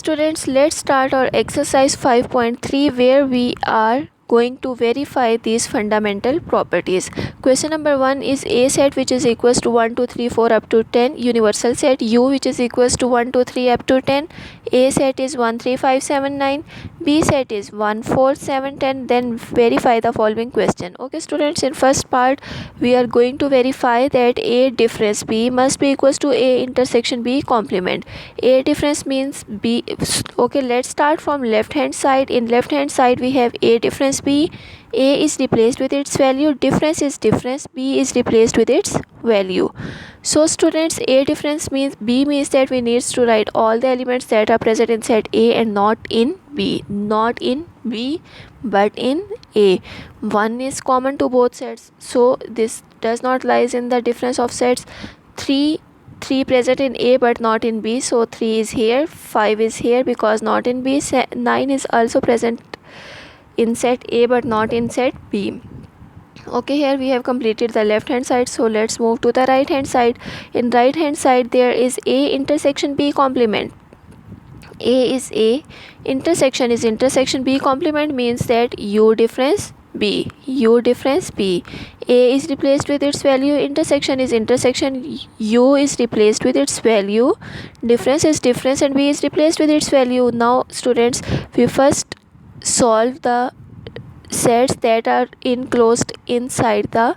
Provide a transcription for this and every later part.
Students, let's start our exercise 5.3 where we are going to verify these fundamental properties. Question number 1 is A set which is equals to 1, 2, 3, 4 up to 10, universal set U which is equals to 1, 2, 3 up to 10, A set is 1, 3, 5, 7, 9, B set is 1, 4, 7, 10. Then verify the following question. Okay students, in first part we are going to verify that A difference B must be equals to A intersection B complement. A difference means B. Okay, let's start from left hand side. In left hand side we have A difference B. A is replaced with its value, difference is difference, B is replaced with its value. So students, A difference means B means that we need to write all the elements that are present in set A and not in B. Not in B but in A. 1 is common to both sets, so this does not lies in the difference of sets. 3 present in A but not in B, so 3 is here. 5 is here because not in B. 9 is also present in set A but not in set B. Okay, here we have completed the left hand side, so let's move to the right hand side. In right hand side there is A intersection B complement. A is A, intersection is intersection, B complement means that U difference B, U difference B. A is replaced with its value, intersection is intersection, U is replaced with its value, difference is difference, and B is replaced with its value. Now students, we first solve the sets that are enclosed inside the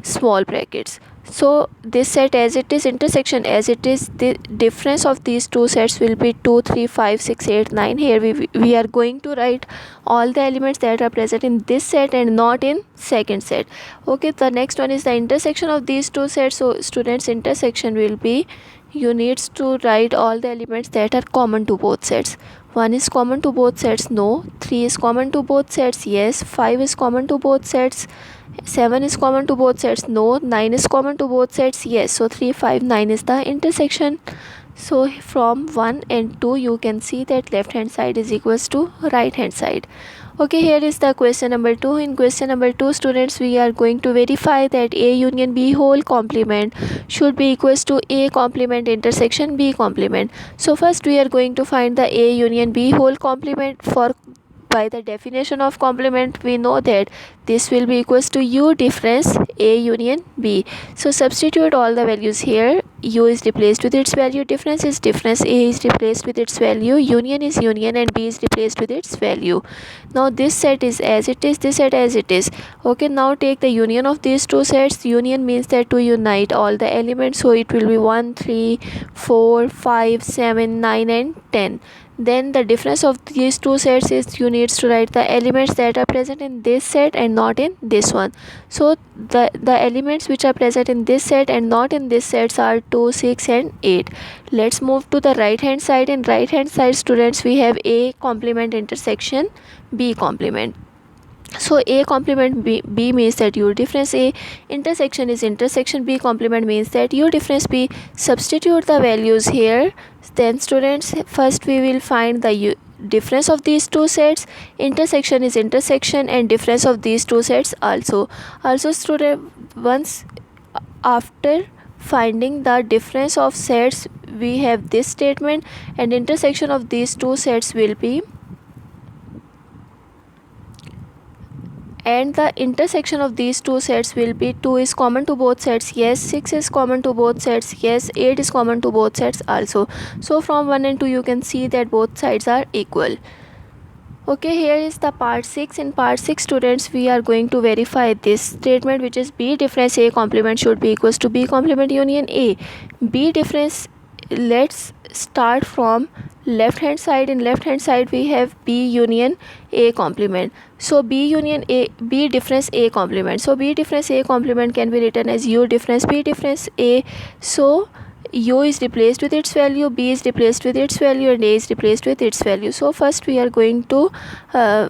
small brackets. So this set as it is, intersection as it is, the difference of these two sets will be 2, 3, 5, 6, 8, 9. Here we are going to write all the elements that are present in this set and not in second set. Okay, the next one is the intersection of these two sets. So students, intersection will be, you need to write all the elements that are common to both sets. 1 is common to both sets, no. 3 is common to both sets, yes. 5 is common to both sets. 7 is common to both sets, no. 9 is common to both sets, yes. So 3, 5, 9 is the intersection. So from 1 and 2 you can see that left hand side is equals to right hand side. Okay, here is the question number 2. In question number 2 students, we are going to verify that A union B whole complement should be equals to A complement intersection B complement. So first we are going to find the A union B whole complement. For by the definition of complement we know that this will be equals to U difference A union B. So substitute all the values here. U is replaced with its value, difference is difference, A is replaced with its value, union is union, and B is replaced with its value. Now this set is as it is, this set as it is. Okay, now take the union of these two sets. Union means that to unite all the elements, so it will be 1, 3, 4, 5, 7, 9 and 10. Then the difference of these two sets is you need to write the elements that are present in this set and not in this one. So the elements which are present in this set and not in this sets are 2, 6 and 8. Let's move to the right hand side. In right hand side students, we have A complement intersection B complement. So A complement B means that U difference A, intersection is intersection, B complement means that U difference B. Substitute the values here. Then students, first we will find the difference of these two sets, intersection is intersection, and difference of these two sets also. Also student, once after finding the difference of sets, we have this statement, and intersection of these two sets will be, and the intersection of these two sets will be 2 is common to both sets, yes. 6 is common to both sets, yes. 8 is common to both sets also. So from 1 and 2 you can see that both sides are equal. Okay, here is the part 6. In part 6 students, we are going to verify this statement, which is B difference A complement should be equals to B complement union A. B difference, let's start from left hand side. In left hand side we have B union A complement. So B union A, B difference A complement. So B difference A complement can be written as U difference B difference A. So U is replaced with its value, B is replaced with its value, and A is replaced with its value. So first we are going to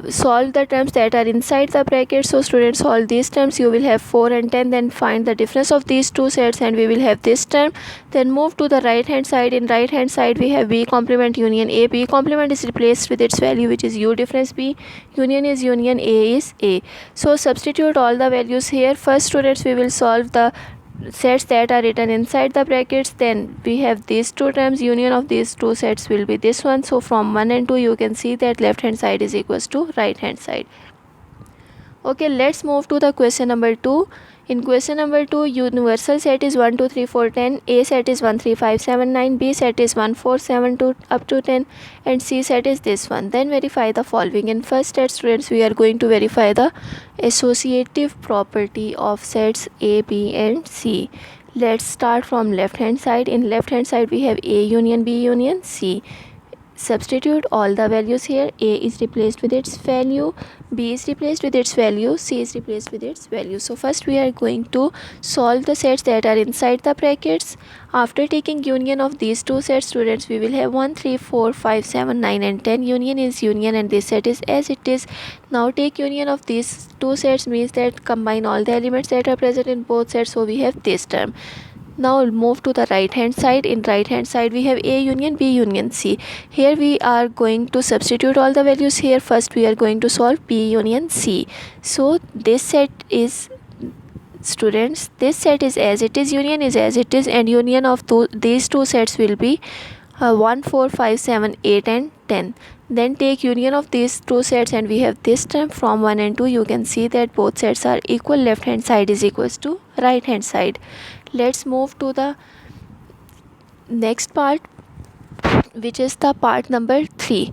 solve the terms that are inside the bracket. So students, solve these terms. You will have 4 and 10. Then find the difference of these two sets and we will have this term. Then move to the right hand side. In right hand side we have B complement union A. B complement is replaced with its value, which is U difference B. Union is union, A is A. So substitute all the values here. First students, we will solve the sets that are written inside the brackets, then we have these two terms, union of these two sets will be this one. So from 1 and 2 you can see that left hand side is equals to right hand side. Okay, let's move to the question number 2. In question number 2, universal set is 1 2 3 4 10, A set is 1 3 5 7 9, B set is 1 4 7 2 up to 10, and C set is this one. Then verify the following. In first step, students, we are going to verify the associative property of sets A, B and C. Let's start from left hand side. In left hand side we have A union B union C. Substitute all the values here. A is replaced with its value, B is replaced with its value, C is replaced with its value. So first we are going to solve the sets that are inside the brackets. After taking union of these two sets, students, we will have 1 3 4 5 7 9 and 10. Union is union and this set is as it is. Now take union of these two sets means that combine all the elements that are present in both sets, so we have this term. Now move to the right hand side. In right hand side we have A union B union C. Here we are going to substitute all the values here. First we are going to solve B union C. So this set is, students, this set is as it is, union is as it is, and union of these two sets will be 1 4 5 7 8 and 10. Then take union of these two sets and we have this term. From 1 and 2 you can see that both sets are equal. Left hand side is equals to right hand side. Let's move to the next part, which is the part number 3.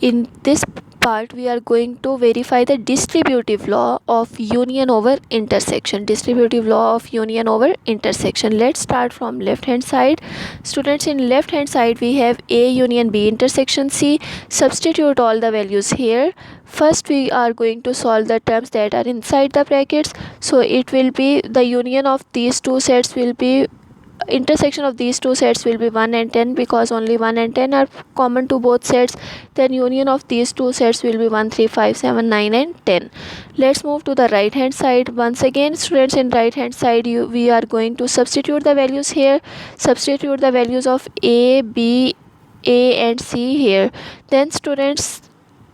In this part we are going to verify the distributive law of union over intersection. Distributive law of union over intersection. Let's start from left hand side. Students, in left hand side we have A union B intersection C. Substitute all the values here. First we are going to solve the terms that are inside the brackets. So it will be the union of these two sets will be, intersection of these two sets will be 1 and 10 because only 1 and 10 are common to both sets. Then union of these two sets will be 1 3 5 7 9 and 10. Let's move to the right hand side. Once again, students, in right hand side we are going to substitute the values here. Substitute the values of A, B, A and C here. Then students,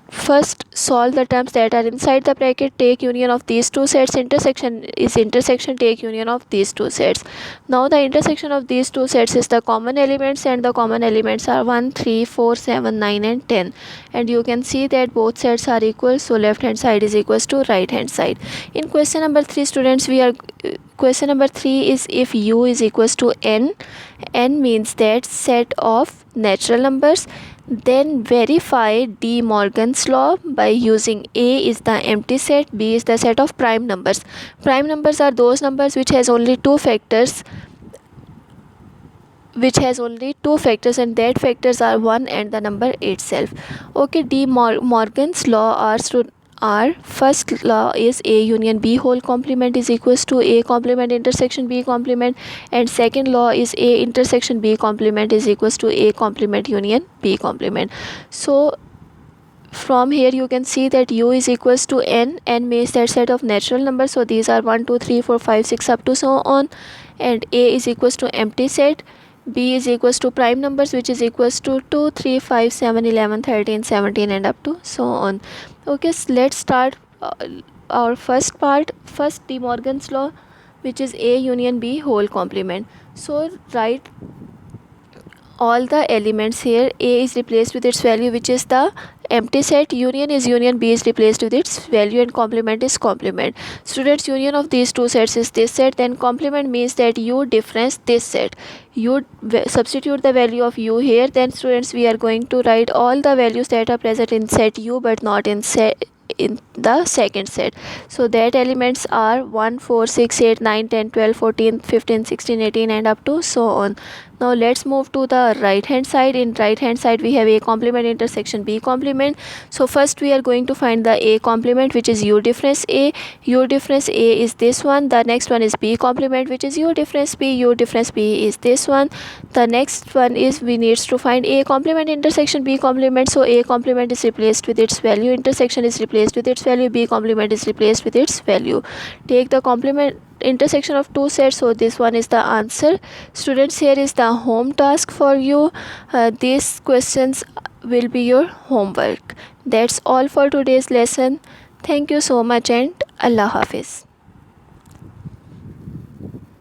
first solve the terms that are inside the bracket. Take union of these two sets. Intersection is intersection, take union of these two sets. Now the intersection of these two sets is the common elements, and the common elements are 1 3 4 7 9 and 10, and you can see that both sets are equal, so left hand side is equals to right hand side. In question number 3, students, we are question number 3 is if u is equals to n. N means that set of natural numbers. Then verify De Morgan's law by using A is the empty set, B is the set of prime numbers. Prime numbers are those numbers which has only two factors, and that factors are 1 and the number itself. Okay, De Morgan's law are first law is A union B whole complement is equals to A complement intersection B complement, and second law is A intersection B complement is equals to A complement union B complement. So from here you can see that u is equals to n. N means that set of natural numbers, so these are 1 2 3 4 5 6 up to so on, and A is equals to empty set. B is equals to prime numbers, which is equals to 2 3 5 7 11 13 17 and up to so on. Okay, so let's start our first part. First, De Morgan's law, which is A union B whole complement. So write all the elements here. A is replaced with its value, which is the empty set. Union is union, B is replaced with its value, and complement is complement. Students, union of these two sets is this set. Then complement means that u difference this set. You substitute the value of u here. Then students, we are going to write all the values that are present in set u but not in the second set. So that elements are 1 4 6 8 9 10 12 14 15 16 18 and up to so on. Now let's move to the right hand side. In right hand side we have A complement intersection B complement. So first we are going to find the A complement, which is u difference A. U difference A is this one. The next one is B complement, which is u difference B. U difference B is this one. The next one is we needs to find A complement intersection B complement. So A complement is replaced with its value, intersection is replaced with its value, B complement is replaced with its value. Take the complement intersection of two sets, so this one is the answer. Students, here is the home task for you. These questions will be your homework. That's all for today's lesson. Thank you so much and Allah Hafiz.